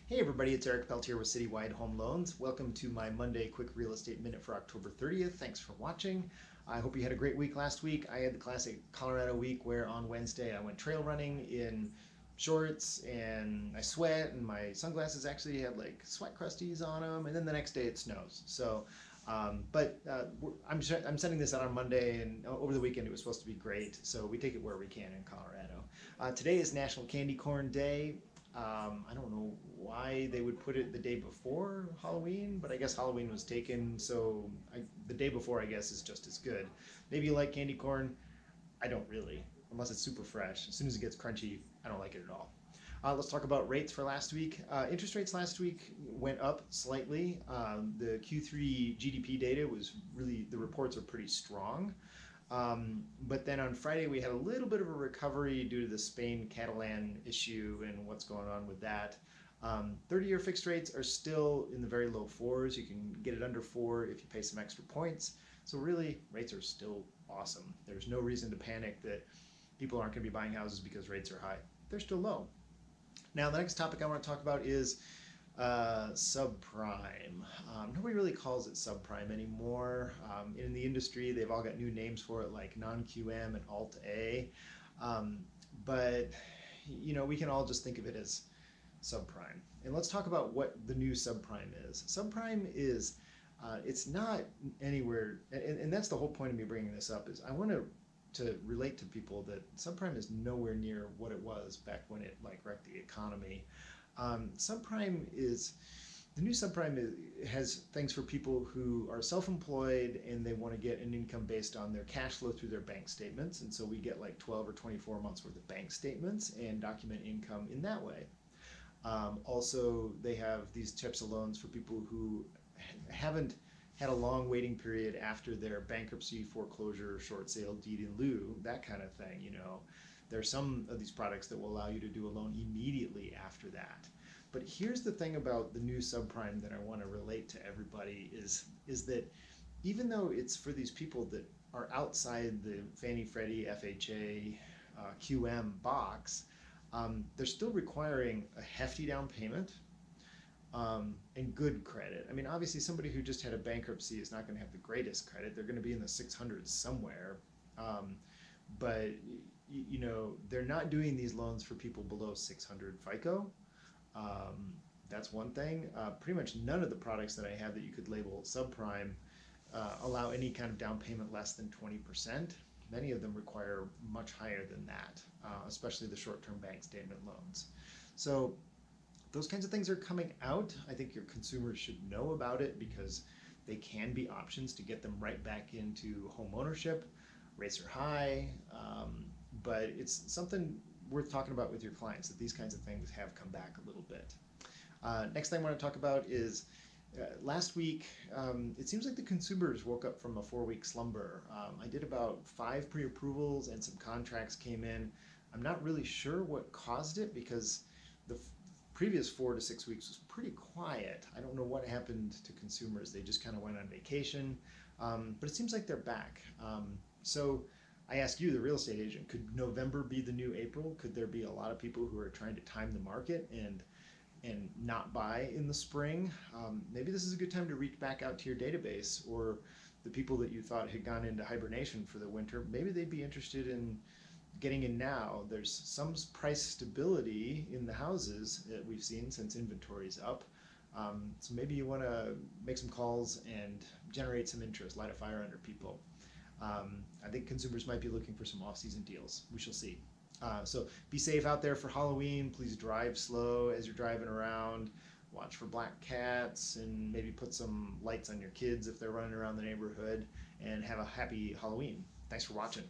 Hey everybody, it's Eric Peltier with Citywide Home Loans. Welcome to my Monday Quick Real Estate Minute for October 30th. Thanks for watching. I hope you had a great week last week. I had the classic Colorado week where on Wednesday I went trail running in shorts and I sweat and my sunglasses actually had like sweat crusties on them, and then the next day it snows. I'm sending this out on Monday, and over the weekend it was supposed to be great, so we take it where we can in Colorado. Today is National Candy Corn Day. I don't know why they would put it the day before Halloween, but I guess Halloween was taken, so the day before, I guess, is just as good. Maybe you like candy corn. I don't really, unless it's super fresh. As soon as it gets crunchy, I don't like it at all. Let's talk about rates for last week. Interest rates last week went up slightly. The Q3 GDP data was really, the reports are pretty strong. But then on Friday, we had a little bit of a recovery due to the Spain Catalan issue and what's going on with that. 30-year fixed rates are still in the very low fours. You can get it under 4 if you pay some extra points. So really, rates are still awesome. There's no reason to panic that people aren't going to be buying houses because rates are high. They're still low. Now, the next topic I want to talk about is subprime. Nobody really calls it subprime anymore. In the industry, they've all got new names for it, like non-QM and Alt-A. But we can all just think of it as subprime. And let's talk about what the new subprime is. Subprime is, it's not anywhere, and that's the whole point of me bringing this up, is I want to relate to people that subprime is nowhere near what it was back when it wrecked the economy. Subprime is, the new subprime has things for people who are self-employed and they want to get an income based on their cash flow through their bank statements. And so we get like 12 or 24 months worth of bank statements and document income in that way. Also, they have these types of loans for people who haven't had a long waiting period after their bankruptcy, foreclosure, short sale, deed in lieu, that kind of thing. There are some of these products that will allow you to do a loan immediately after that. But here's the thing about the new subprime that I want to relate to everybody is that even though it's for these people that are outside the Fannie Freddie, FHA, QM box, they're still requiring a hefty down payment and good credit. I mean, obviously somebody who just had a bankruptcy is not going to have the greatest credit. They're going to be in the 600s somewhere. But they're not doing these loans for people below 600 FICO. That's one thing. Pretty much none of the products that I have that you could label subprime allow any kind of down payment less than 20%. Many of them require much higher than that, especially the short-term bank statement loans. So those kinds of things are coming out. I think your consumers should know about it because they can be options to get them right back into home ownership. Rates are high, but it's something worth talking about with your clients, that these kinds of things have come back a little bit. Next thing I want to talk about is last week, it seems like the consumers woke up from a 4-week slumber. I did about 5 pre-approvals and some contracts came in. I'm not really sure what caused it because the previous 4 to 6 weeks was pretty quiet. I don't know what happened to consumers. They just kind of went on vacation, but it seems like they're back. So I ask you, the real estate agent, could November be the new April? Could there be a lot of people who are trying to time the market and not buy in the spring? Maybe this is a good time to reach back out to your database, or the people that you thought had gone into hibernation for the winter. Maybe they'd be interested in getting in now. There's some price stability in the houses that we've seen since inventory's up. So maybe you want to make some calls and generate some interest, light a fire under people. I think consumers might be looking for some off-season deals. We shall see. So be safe out there for Halloween. Please drive slow as you're driving around. Watch for black cats and maybe put some lights on your kids if they're running around the neighborhood, and have a happy Halloween. Thanks for watching.